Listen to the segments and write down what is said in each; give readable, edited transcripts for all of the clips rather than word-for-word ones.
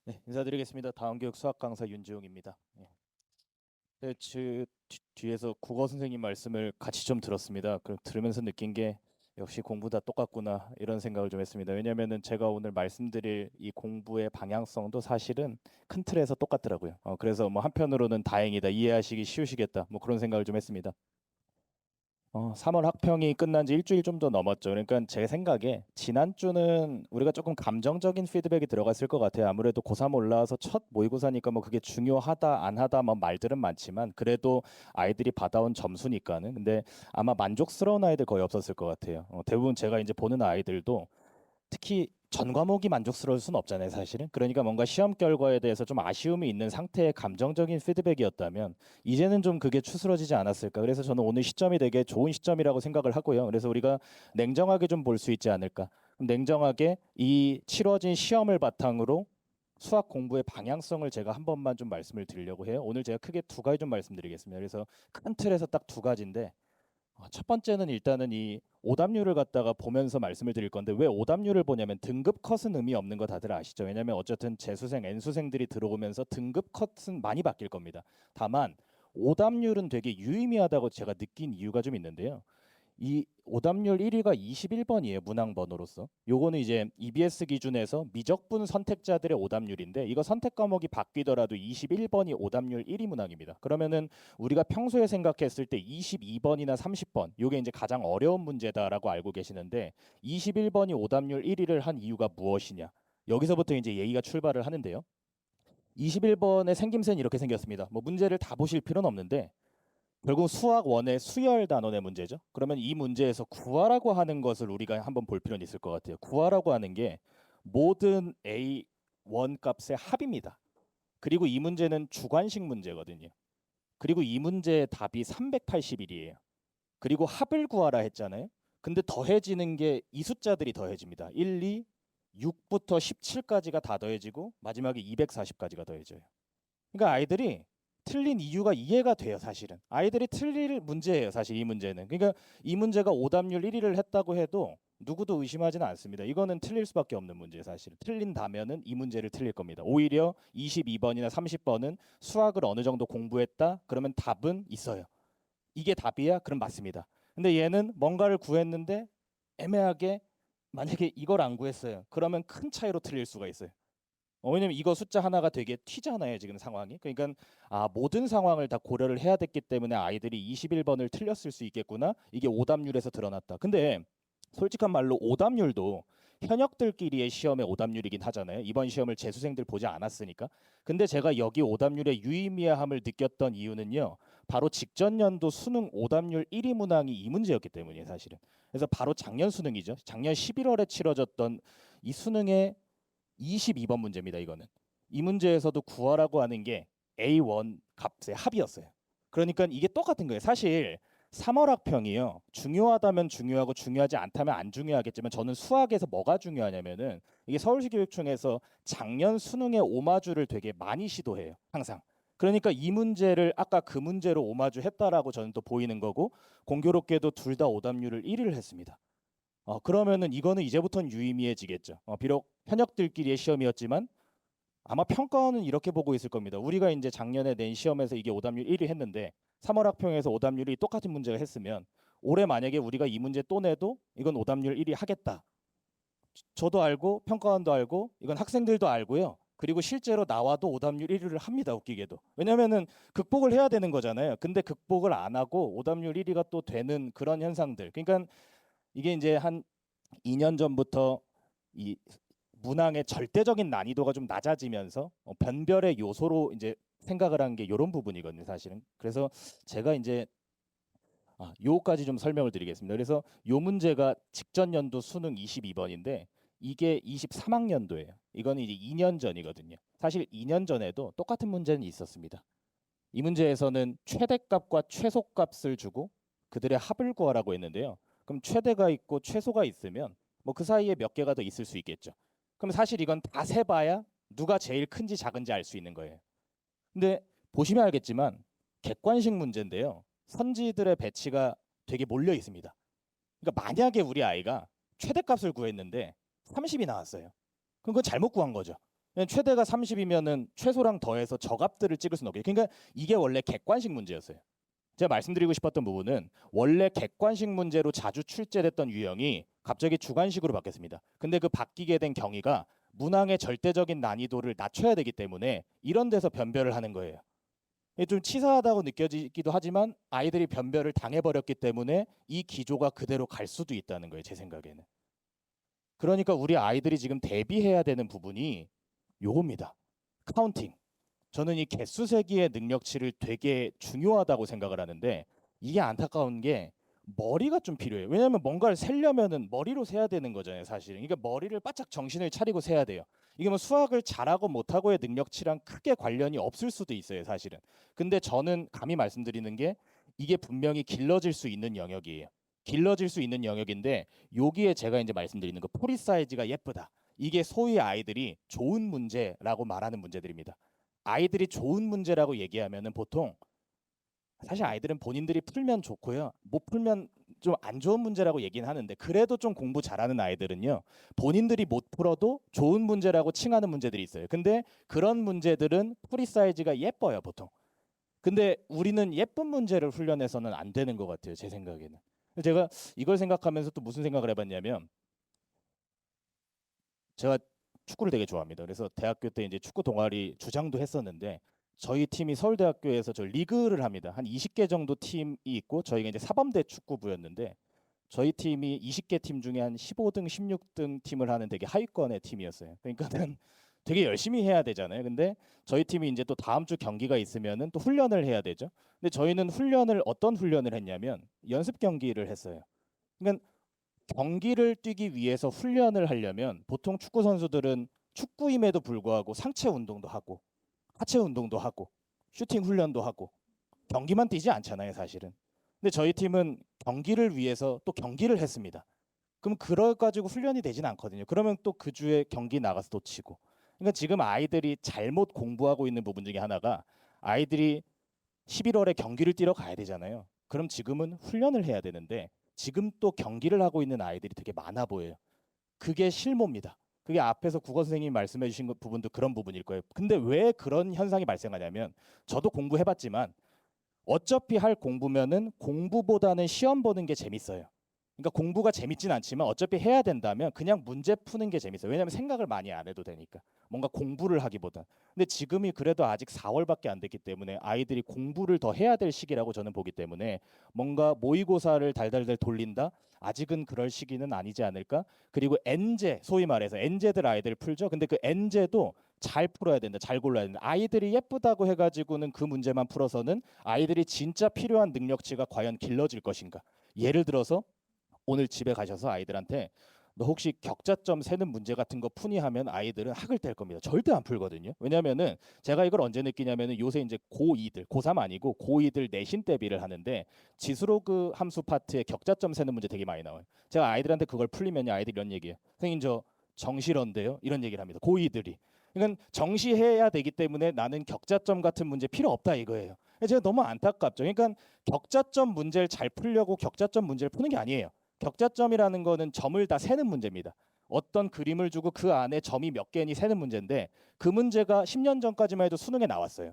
네, 인사드리겠습니다. 다음교육 수학 강사 윤지용입니다. 네, 뒤에서 국어 선생님 말씀을 같이 좀 들었습니다. 들으면서 느낀 게 역시 공부 다 똑같구나 이런 생각을 좀 했습니다. 왜냐하면은 제가 오늘 말씀드릴 이 공부의 방향성도 사실은 큰 틀에서 똑같더라고요. 그래서 뭐 한편으로는 다행이다, 이해하시기 쉬우시겠다, 뭐 그런 생각을 좀 했습니다. 3월 학평이 끝난 지 일주일 좀 더 넘었죠. 그러니까 제 생각에 지난주는 우리가 조금 감정적인 피드백이 들어갔을 것 같아요. 아무래도 고3 올라와서 첫 모의고사니까 뭐 그게 중요하다, 안 하다 뭐 말들은 많지만 그래도 아이들이 받아온 점수니까는. 근데 아마 만족스러운 아이들 거의 없었을 것 같아요. 대부분 제가 이제 보는 아이들도 특히 전 과목이 만족스러울 수는 없잖아요, 사실은. 그러니까 뭔가 시험 결과에 대해서 좀 아쉬움이 있는 상태의 감정적인 피드백이었다면 이제는 좀 그게 추스러지지 않았을까. 그래서 저는 오늘 시점이 되게 좋은 시점이라고 생각을 하고요. 그래서 우리가 냉정하게 좀 볼 수 있지 않을까. 그럼 냉정하게 이 치러진 시험을 바탕으로 수학 공부의 방향성을 제가 한 번만 좀 말씀을 드리려고 해요. 오늘 제가 크게 두 가지 좀 말씀드리겠습니다. 그래서 큰 틀에서 딱 두 가지인데 첫 번째는 일단은 이 오답률을 갖다가 보면서 말씀을 드릴 건데 왜 오답률을 보냐면 등급 컷은 의미 없는 거 다들 아시죠? 왜냐면 어쨌든 재수생, N수생들이 들어오면서 등급 컷은 많이 바뀔 겁니다. 다만 오답률은 되게 유의미하다고 제가 느낀 이유가 좀 있는데요. 이 오답률 1위가 21번이에요. 문항번호로서. 요거는 이제 EBS 기준에서 미적분 선택자들의 오답률인데 이거 선택 과목이 바뀌더라도 21번이 오답률 1위 문항입니다. 그러면은 우리가 평소에 생각했을 때 22번이나 30번 요게 이제 가장 어려운 문제다라고 알고 계시는데 21번이 오답률 1위를 한 이유가 무엇이냐? 여기서부터 이제 얘기가 출발을 하는데요. 21번의 생김새는 이렇게 생겼습니다. 뭐 문제를 다 보실 필요는 없는데 결국 수학 원의 수열 단원의 문제죠. 그러면 이 문제에서 구하라고 하는 것을 우리가 한번 볼 필요는 있을 것 같아요. 구하라고 하는 게 모든 A1 값의 합입니다. 그리고 이 문제는 주관식 문제거든요. 그리고 이 문제의 답이 381이에요. 그리고 합을 구하라 했잖아요. 근데 더해지는 게 이 숫자들이 더해집니다. 1, 2, 6부터 17까지가 다 더해지고 마지막에 240까지가 더해져요. 그러니까 아이들이 틀린 이유가 이해가 돼요, 사실은. 아이들이 틀릴 문제예요, 사실 이 문제는. 그러니까 이 문제가 오답률 1위를 했다고 해도 누구도 의심하지는 않습니다. 이거는 틀릴 수밖에 없는 문제예요, 사실은. 틀린다면은 이 문제를 틀릴 겁니다. 오히려 22번이나 30번은 수학을 어느 정도 공부했다? 그러면 답은 있어요. 이게 답이야? 그럼 맞습니다. 근데 얘는 뭔가를 구했는데 애매하게 만약에 이걸 안 구했어요. 그러면 큰 차이로 틀릴 수가 있어요. 왜냐면 이거 숫자 하나가 되게 튀잖아요, 지금 상황이. 그러니까 모든 상황을 다 고려를 해야 됐기 때문에 아이들이 21번을 틀렸을 수 있겠구나. 이게 오답률에서 드러났다. 근데 솔직한 말로 오답률도 현역들끼리의 시험의 오답률이긴 하잖아요. 이번 시험을 재수생들 보지 않았으니까. 근데 제가 여기 오답률의 유의미함을 느꼈던 이유는요. 바로 직전 연도 수능 오답률 1위 문항이 이 문제였기 때문이에요, 사실은. 그래서 바로 작년 수능이죠. 작년 11월에 치러졌던 이 수능의 22번 문제입니다. 이거는. 이 문제에서도 구하라고 하는 게 A1 값의 합이었어요. 그러니까 이게 똑같은 거예요. 사실 3월 학평이요. 중요하다면 중요하고 중요하지 않다면 안 중요하겠지만 저는 수학에서 뭐가 중요하냐면은 이게 서울시 교육청에서 작년 수능의 오마주를 되게 많이 시도해요. 항상. 그러니까 이 문제를 아까 그 문제로 오마주 했다라고 저는 또 보이는 거고 공교롭게도 둘 다 오답률을 1위를 했습니다. 그러면은 이거는 이제부터는 유의미해지겠죠. 비록 현역들끼리의 시험이었지만 아마 평가원은 이렇게 보고 있을 겁니다. 우리가 이제 작년에 낸 시험에서 이게 오답률 1위 했는데 3월 학평에서 오답률이 똑같은 문제가 했으면 올해 만약에 우리가 이 문제 또 내도 이건 오답률 1위 하겠다. 저도 알고 평가원도 알고 이건 학생들도 알고요. 그리고 실제로 나와도 오답률 1위를 합니다. 웃기게도. 왜냐면은 극복을 해야 되는 거잖아요. 근데 극복을 안 하고 오답률 1위가 또 되는 그런 현상들. 그러니까 이게 이제 한 2년 전부터 이 문항의 절대적인 난이도가 좀 낮아지면서 변별의 요소로 이제 생각을 한 게 이런 부분이거든요, 사실은. 그래서 제가 이제 요까지 좀 설명을 드리겠습니다. 그래서 요 문제가 직전 연도 수능 22번인데 이게 23학년도예요. 이거는 이제 2년 전이거든요. 사실 2년 전에도 똑같은 문제는 있었습니다. 이 문제에서는 최대값과 최소값을 주고 그들의 합을 구하라고 했는데요. 그럼 최대가 있고 최소가 있으면 뭐 그 사이에 몇 개가 더 있을 수 있겠죠. 그럼 사실 이건 다 세봐야 누가 제일 큰지 작은지 알 수 있는 거예요. 근데 보시면 알겠지만 객관식 문제인데요. 선지들의 배치가 되게 몰려 있습니다. 그러니까 만약에 우리 아이가 최대값을 구했는데 30이 나왔어요. 그럼 그건 잘못 구한 거죠. 최대가 30이면은 최소랑 더해서 저값들을 찍을 수는 없겠죠. 그러니까 이게 원래 객관식 문제였어요. 제가 말씀드리고 싶었던 부분은 원래 객관식 문제로 자주 출제됐던 유형이 갑자기 주관식으로 바뀌었습니다. 근데 그 바뀌게 된 경위가 문항의 절대적인 난이도를 낮춰야 되기 때문에 이런 데서 변별을 하는 거예요. 이게 좀 치사하다고 느껴지기도 하지만 아이들이 변별을 당해버렸기 때문에 이 기조가 그대로 갈 수도 있다는 거예요. 제 생각에는. 그러니까 우리 아이들이 지금 대비해야 되는 부분이 요겁니다. 카운팅. 저는 이 개수 세기의 능력치를 되게 중요하다고 생각을 하는데 이게 안타까운 게 머리가 좀 필요해요. 왜냐하면 뭔가를 세려면은 머리로 세야 되는 거잖아요, 사실은. 그러니까 머리를 바짝 정신을 차리고 세야 돼요. 이게 뭐 수학을 잘하고 못하고의 능력치랑 크게 관련이 없을 수도 있어요, 사실은. 근데 저는 감히 말씀드리는 게 이게 분명히 길러질 수 있는 영역이에요. 길러질 수 있는 영역인데 여기에 제가 이제 말씀드리는 거 포리 사이즈가 예쁘다. 이게 소위 아이들이 좋은 문제라고 말하는 문제들입니다. 아이들이 좋은 문제라고 얘기하면은 보통 사실 아이들은 본인들이 풀면 좋고요. 못 풀면 좀 안 좋은 문제라고 얘기는 하는데 그래도 좀 공부 잘하는 아이들은요. 본인들이 못 풀어도 좋은 문제라고 칭하는 문제들이 있어요. 근데 그런 문제들은 풀이 사이즈가 예뻐요, 보통. 근데 우리는 예쁜 문제를 훈련해서는 안 되는 것 같아요, 제 생각에는. 제가 이걸 생각하면서 또 무슨 생각을 해봤냐면 제가 축구를 되게 좋아합니다. 그래서 대학교 때 이제 축구 동아리 주장도 했었는데 저희 팀이 서울대학교에서 저 리그를 합니다. 한 20개 정도 팀이 있고 저희가 이제 사범대 축구부였는데 저희 팀이 20개 팀 중에 한 15등, 16등 팀을 하는 되게 하위권의 팀이었어요. 그러니까는 되게 열심히 해야 되잖아요. 근데 저희 팀이 이제 또 다음 주 경기가 있으면은 또 훈련을 해야 되죠. 근데 저희는 훈련을 어떤 훈련을 했냐면 연습 경기를 했어요. 그러니까 경기를 뛰기 위해서 훈련을 하려면 보통 축구 선수들은 축구임에도 불구하고 상체 운동도 하고 하체 운동도 하고 슈팅 훈련도 하고 경기만 뛰지 않잖아요, 사실은. 근데 저희 팀은 경기를 위해서 또 경기를 했습니다. 그럼 그걸 가지고 훈련이 되진 않거든요. 그러면 또 그 주에 경기 나가서 또 치고. 그러니까 지금 아이들이 잘못 공부하고 있는 부분 중에 하나가 아이들이 11월에 경기를 뛰러 가야 되잖아요. 그럼 지금은 훈련을 해야 되는데 지금 또 경기를 하고 있는 아이들이 되게 많아 보여요. 그게 실무입니다. 그게 앞에서 국어 선생님이 말씀해 주신 부분도 그런 부분일 거예요. 근데 왜 그런 현상이 발생하냐면 저도 공부해봤지만 어차피 할 공부면은 공부보다는 시험 보는 게 재밌어요. 그러니까 공부가 재밌진 않지만 어차피 해야 된다면 그냥 문제 푸는 게 재밌어요. 왜냐하면 생각을 많이 안 해도 되니까. 뭔가 공부를 하기보다. 근데 지금이 그래도 아직 4월밖에 안 됐기 때문에 아이들이 공부를 더 해야 될 시기라고 저는 보기 때문에 뭔가 모의고사를 달달달 돌린다? 아직은 그럴 시기는 아니지 않을까? 그리고 엔제, 소위 말해서 엔제들 아이들 풀죠. 근데 그 엔제도 잘 풀어야 된다. 잘 골라야 된다. 아이들이 예쁘다고 해가지고는 그 문제만 풀어서는 아이들이 진짜 필요한 능력치가 과연 길러질 것인가? 예를 들어서 오늘 집에 가셔서 아이들한테 너 혹시 격자점 세는 문제 같은 거 푸니 하면 아이들은 학을 뗄 겁니다. 절대 안 풀거든요. 왜냐면은 제가 이걸 언제 느끼냐면은 요새 이제 고2들, 고3 아니고 고2들 내신 대비를 하는데 지수로그 함수 파트에 격자점 세는 문제 되게 많이 나와요. 제가 아이들한테 그걸 풀리면 아이들이 이런 얘기해요. 선생님 저 정시런데요? 이런 얘기를 합니다. 고2들이. 그러니까 정시해야 되기 때문에 나는 격자점 같은 문제 필요 없다 이거예요. 제가 너무 안타깝죠. 그러니까 격자점 문제를 잘 풀려고 격자점 문제를 푸는 게 아니에요. 격자점이라는 거는 점을 다 세는 문제입니다. 어떤 그림을 주고 그 안에 점이 몇 개니 세는 문제인데 그 문제가 10년 전까지만 해도 수능에 나왔어요.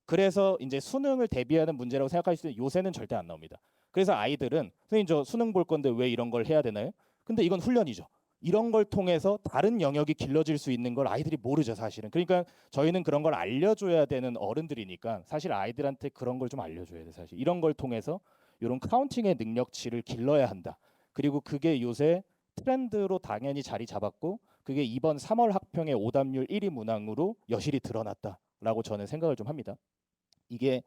그래서 이제 수능을 대비하는 문제라고 생각할 수 있는데 요새는 절대 안 나옵니다. 그래서 아이들은 선생님 저 수능 볼 건데 왜 이런 걸 해야 되나요? 근데 이건 훈련이죠. 이런 걸 통해서 다른 영역이 길러질 수 있는 걸 아이들이 모르죠, 사실은. 그러니까 저희는 그런 걸 알려줘야 되는 어른들이니까 사실 아이들한테 그런 걸 좀 알려줘야 돼, 사실. 이런 걸 통해서 이런 카운팅의 능력치를 길러야 한다. 그리고 그게 요새 트렌드로 당연히 자리 잡았고 그게 이번 3월 학평의 오답률 1위 문항으로 여실히 드러났다라고 저는 생각을 좀 합니다. 이게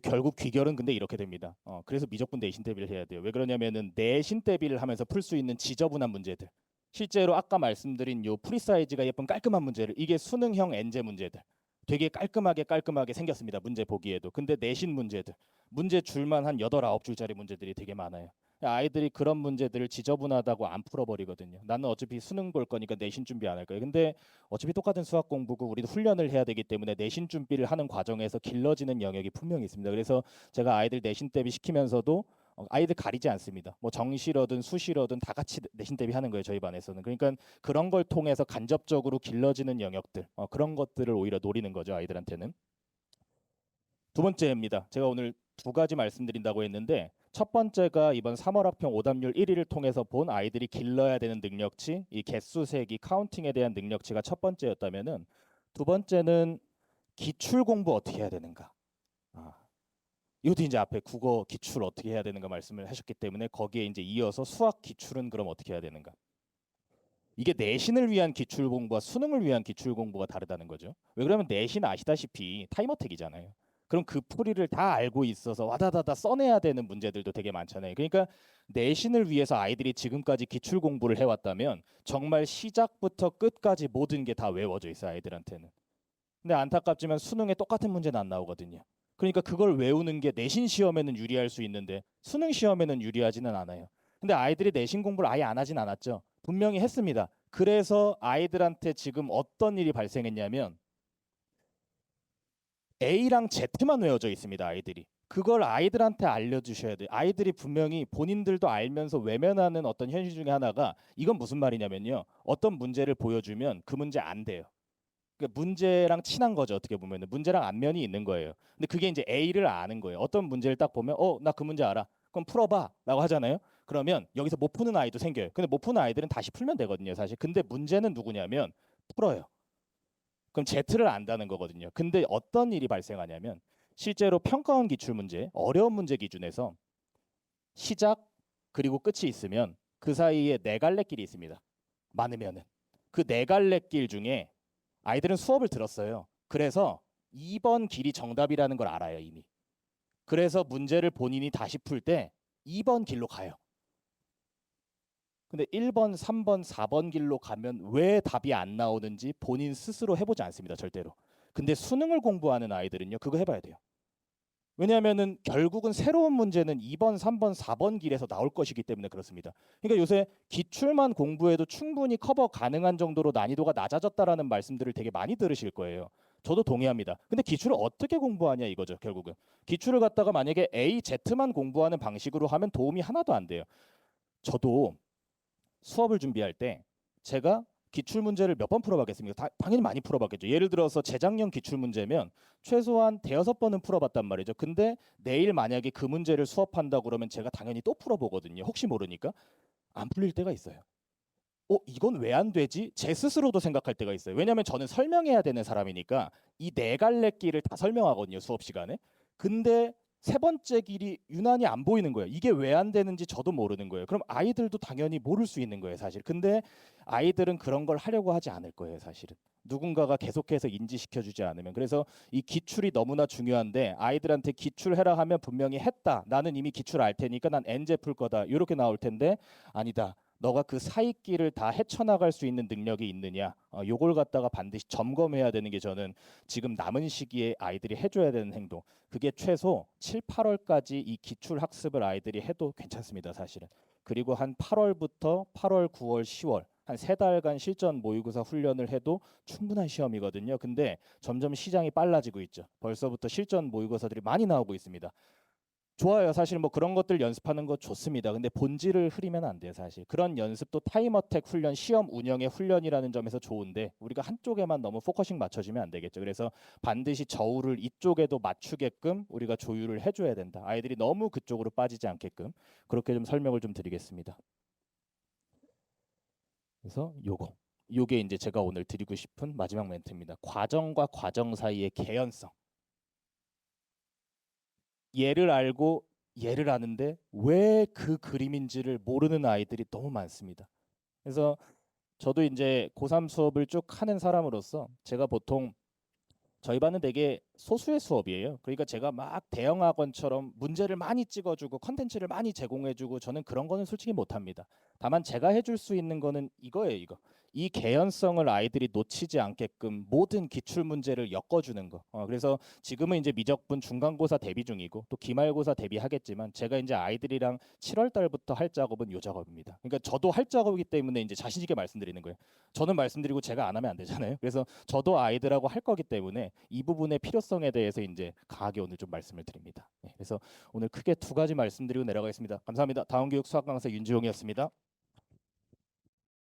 결국 귀결은 근데 이렇게 됩니다. 그래서 미적분 내신 대비를 해야 돼요. 왜 그러냐면은 내신 대비를 하면서 풀 수 있는 지저분한 문제들. 실제로 아까 말씀드린 요 프리 사이즈가 예쁜 깔끔한 문제를 이게 수능형 엔제 문제들. 되게 깔끔하게 생겼습니다. 문제 보기에도. 근데 내신 문제들. 문제 줄만 한 8, 9줄짜리 문제들이 되게 많아요. 아이들이 그런 문제들을 지저분하다고 안 풀어버리거든요. 나는 어차피 수능 볼 거니까 내신 준비 안 할 거예요. 근데 어차피 똑같은 수학 공부고 우리도 훈련을 해야 되기 때문에 내신 준비를 하는 과정에서 길러지는 영역이 분명히 있습니다. 그래서 제가 아이들 내신 대비 시키면서도 아이들 가리지 않습니다. 뭐 정시러든 수시러든 다 같이 내신 대비하는 거예요. 저희 반에서는. 그러니까 그런 걸 통해서 간접적으로 길러지는 영역들, 그런 것들을 오히려 노리는 거죠. 아이들한테는. 두 번째입니다. 제가 오늘 두 가지 말씀드린다고 했는데 첫 번째가 이번 3월 학평 오답률 1위를 통해서 본 아이들이 길러야 되는 능력치, 이 개수 세기, 카운팅에 대한 능력치가 첫 번째였다면은 두 번째는 기출 공부 어떻게 해야 되는가. 이것도 이제 앞에 국어 기출 어떻게 해야 되는가 말씀을 하셨기 때문에 거기에 이제 이어서 수학 기출은 그럼 어떻게 해야 되는가. 이게 내신을 위한 기출 공부와 수능을 위한 기출 공부가 다르다는 거죠. 왜 그러면 내신 아시다시피 타임어택이잖아요. 그럼 그 풀이를 다 알고 있어서 와다다다 써내야 되는 문제들도 되게 많잖아요. 그러니까 내신을 위해서 아이들이 지금까지 기출 공부를 해왔다면 정말 시작부터 끝까지 모든 게 다 외워져 있어요. 아이들한테는. 근데 안타깝지만 수능에 똑같은 문제는 안 나오거든요. 그러니까 그걸 외우는 게 내신 시험에는 유리할 수 있는데 수능 시험에는 유리하지는 않아요. 근데 아이들이 내신 공부를 아예 안 하진 않았죠. 분명히 했습니다. 그래서 아이들한테 지금 어떤 일이 발생했냐면 A랑 Z만 외워져 있습니다. 아이들이. 그걸 아이들한테 알려주셔야 돼요. 아이들이 분명히 본인들도 알면서 외면하는 어떤 현실 중에 하나가 이건 무슨 말이냐면요. 어떤 문제를 보여주면 그 문제 안 돼요. 그러니까 문제랑 친한 거죠. 어떻게 보면은 문제랑 안면이 있는 거예요. 근데 그게 이제 A를 아는 거예요. 어떤 문제를 딱 보면 나 그 문제 알아. 그럼 풀어봐라고 하잖아요. 그러면 여기서 못 푸는 아이도 생겨요. 근데 못 푸는 아이들은 다시 풀면 되거든요. 사실. 근데 문제는 누구냐면 풀어요. 그럼 Z를 안다는 거거든요. 근데 어떤 일이 발생하냐면 실제로 평가원 기출 문제, 어려운 문제 기준에서 시작 그리고 끝이 있으면 그 사이에 네 갈래 길이 있습니다. 많으면은 그 네 갈래 길 중에 아이들은 수업을 들었어요. 그래서 2번 길이 정답이라는 걸 알아요, 이미. 그래서 문제를 본인이 다시 풀 때 2번 길로 가요. 근데 1번, 3번, 4번 길로 가면 왜 답이 안 나오는지 본인 스스로 해보지 않습니다, 절대로. 근데 수능을 공부하는 아이들은요, 그거 해봐야 돼요. 왜냐하면은 결국은 새로운 문제는 2번, 3번, 4번 길에서 나올 것이기 때문에 그렇습니다. 그러니까 요새 기출만 공부해도 충분히 커버 가능한 정도로 난이도가 낮아졌다라는 말씀들을 되게 많이 들으실 거예요. 저도 동의합니다. 근데 기출을 어떻게 공부하냐 이거죠, 결국은. 기출을 갖다가 만약에 A, Z만 공부하는 방식으로 하면 도움이 하나도 안 돼요. 저도 수업을 준비할 때 제가 기출 문제를 몇 번 풀어봤겠습니까? 당연히 많이 풀어봤겠죠. 예를 들어서 재작년 기출 문제면 최소한 대여섯 번은 풀어봤단 말이죠. 근데 내일 만약에 그 문제를 수업한다고 그러면 제가 당연히 또 풀어보거든요. 혹시 모르니까 안 풀릴 때가 있어요. 이건 왜 안 되지? 제 스스로도 생각할 때가 있어요. 왜냐하면 저는 설명해야 되는 사람이니까 이 네 갈래 길을 다 설명하거든요. 수업 시간에. 근데 세 번째 길이 유난히 안 보이는 거예요. 이게 왜 안 되는지 저도 모르는 거예요. 그럼 아이들도 당연히 모를 수 있는 거예요, 사실. 근데 아이들은 그런 걸 하려고 하지 않을 거예요, 사실은. 누군가가 계속해서 인지시켜 주지 않으면. 그래서 이 기출이 너무나 중요한데 아이들한테 기출해라 하면 분명히 했다. 나는 이미 기출 알 테니까 난 N제 풀 거다. 이렇게 나올 텐데 아니다. 너가 그 사이길을 다 헤쳐나갈 수 있는 능력이 있느냐, 요걸 갖다가 반드시 점검해야 되는 게 저는 지금 남은 시기에 아이들이 해줘야 되는 행동. 그게 최소 7, 8월까지 이 기출 학습을 아이들이 해도 괜찮습니다, 사실은. 그리고 한 8월부터 8월, 9월, 10월 한 3달간 실전 모의고사 훈련을 해도 충분한 시험이거든요. 근데 점점 시장이 빨라지고 있죠. 벌써부터 실전 모의고사들이 많이 나오고 있습니다. 좋아요. 사실 뭐 그런 것들 연습하는 거 좋습니다. 근데 본질을 흐리면 안 돼요, 사실. 그런 연습도 타임어택 훈련, 시험 운영의 훈련이라는 점에서 좋은데 우리가 한쪽에만 너무 포커싱 맞춰주면 안 되겠죠. 그래서 반드시 저울을 이쪽에도 맞추게끔 우리가 조율을 해줘야 된다. 아이들이 너무 그쪽으로 빠지지 않게끔 그렇게 좀 설명을 좀 드리겠습니다. 그래서 요게 이제 제가 오늘 드리고 싶은 마지막 멘트입니다. 과정과 과정 사이의 개연성. 얘를 알고 얘를 아는데 왜 그 그림인지를 모르는 아이들이 너무 많습니다. 그래서 저도 이제 고3 수업을 쭉 하는 사람으로서 제가 보통 저희 반은 되게 소수의 수업이에요. 그러니까 제가 막 대형 학원처럼 문제를 많이 찍어주고 컨텐츠를 많이 제공해주고 저는 그런 거는 솔직히 못합니다. 다만 제가 해줄 수 있는 거는 이거예요, 이거. 이 개연성을 아이들이 놓치지 않게끔 모든 기출 문제를 엮어주는 거. 그래서 지금은 이제 미적분 중간고사 대비 중이고 또 기말고사 대비하겠지만 제가 이제 아이들이랑 7월 달부터 할 작업은 요 작업입니다. 그러니까 저도 할 작업이기 때문에 이제 자신 있게 말씀드리는 거예요. 저는 말씀드리고 제가 안 하면 안 되잖아요. 그래서 저도 아이들하고 할 거기 때문에 이 부분의 필요성에 대해서 이제 강하게 오늘 좀 말씀을 드립니다. 그래서 오늘 크게 두 가지 말씀드리고 내려가겠습니다. 감사합니다. 다음교육 수학 강사 윤지용이었습니다.